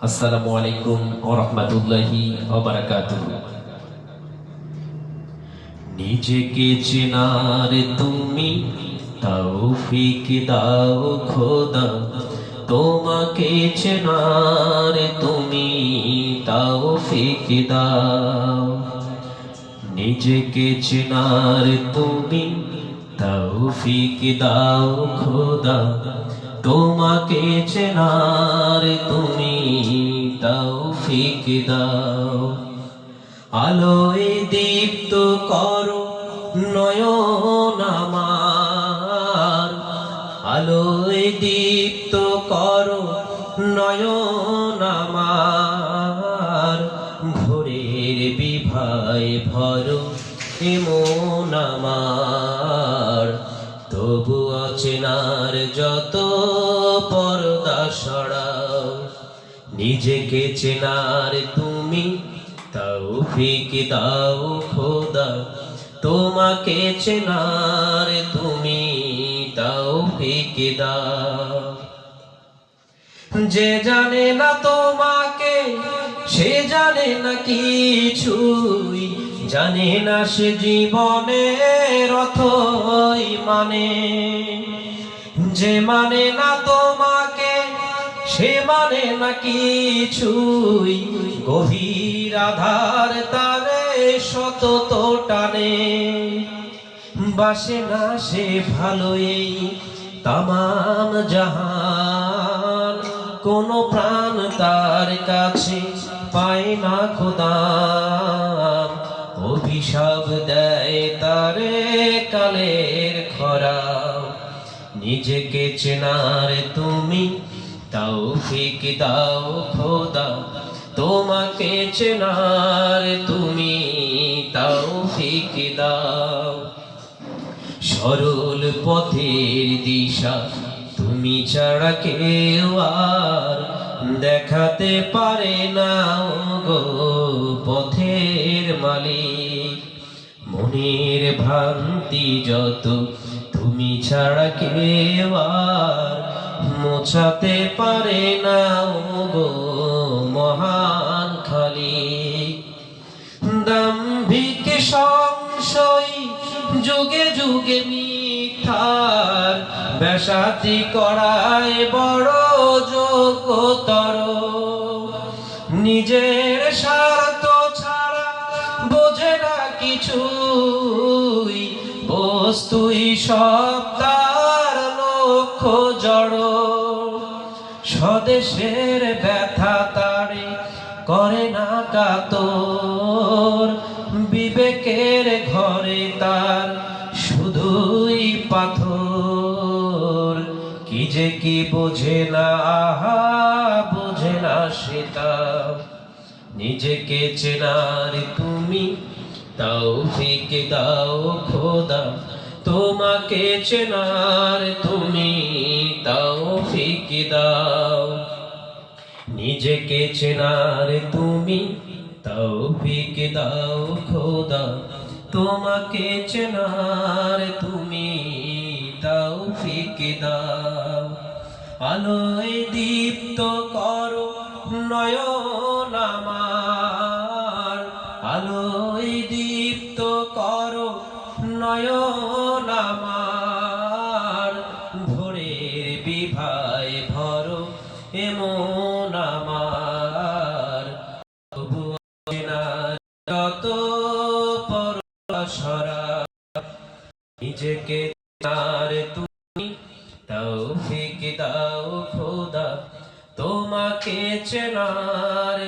আসসালামু আলাইকুম ওয়া রাহমাতুল্লাহি ওয়া বারাকাতুহু। নিজেকে চেনার তুমি তৌফিক দাও খোদা, তোমাকে চেনার তুমি তৌফিক দাও। নিজেকে চেনার তুমি তৌফিক দাও খোদা, তোমাকে চেনার তুমি তৌফিক দাও। আলোয় দীপ্ত করো নয়ন আমার, আলোয় দীপ্ত করো নয়ন আমার। ভোরের বিভায় ভরো এমন আমার, তবু অচেনার যত পর্দা সরাও। নিজেকে চেনার তুমি তৌফিক দাও খোদা, তোমাকে চেনার তুমি তৌফিক দাও। যে জানে না তোমাকে সে জানে না কিছুই, জানে না সে জীবনের অর্থই মানে। যে মানে না তোমাকে সে মানে না কিছুই, গভীর আধার তারে শত টানে। বাসে না সে ভালোই তামাম জাহান, কোন প্রাণ তার কাছে পায় না খোদা। অভিশাপ দেয় তারে কালের খরা। নিজেকে চেনার তুমি তৌফিক দাও খোদা, তোমাকে চেনার তুমি তৌফিক দাও। সরল পথের দিশা তুমি ছাড়া কেউ আর দেখাতে পারে না গো পথের মালিক। মনের ভ্রান্তি যত তুমি ছাড়া কেউ আর মোছাতে পারে না গো মহান খালিক। দাম্ভিক সংশয় যুগে যুগে মিথ্যার বেশাতি করায় বড় যোগ্যতর। নিজের স্বার্থ ছাড়া বোঝে না কিছুই, বস্তুই সব তার লক্ষ্য জড়। স্বদেশের ব্যথা তারে করে না কাতর, বিবেকের ঘরে তার শুধুই পাথর। কি যে কি বোঝে না আহা বোঝে না সেটা। নিজেকে চেনার তুমি তৌফিক দাও খোদা, তোমাকে চেনার তুমি তৌফিক দাও। নিজেকে চেনার তুমি তৌফিক দাও খোদা, তোমাকে চেনার তুমি তৌফিক দাও। আলোয় দীপ্ত করো নয়ন আমার, আলোয় দীপ্ত করো নয়ন আমার। ভোরের বিভায় ভরো এমন আমার, তবু অচেনার যত পর্দা সরাও। নিজেকে চেনার তুমি তৌফিক দাও খোদা, তোমাকে চেনার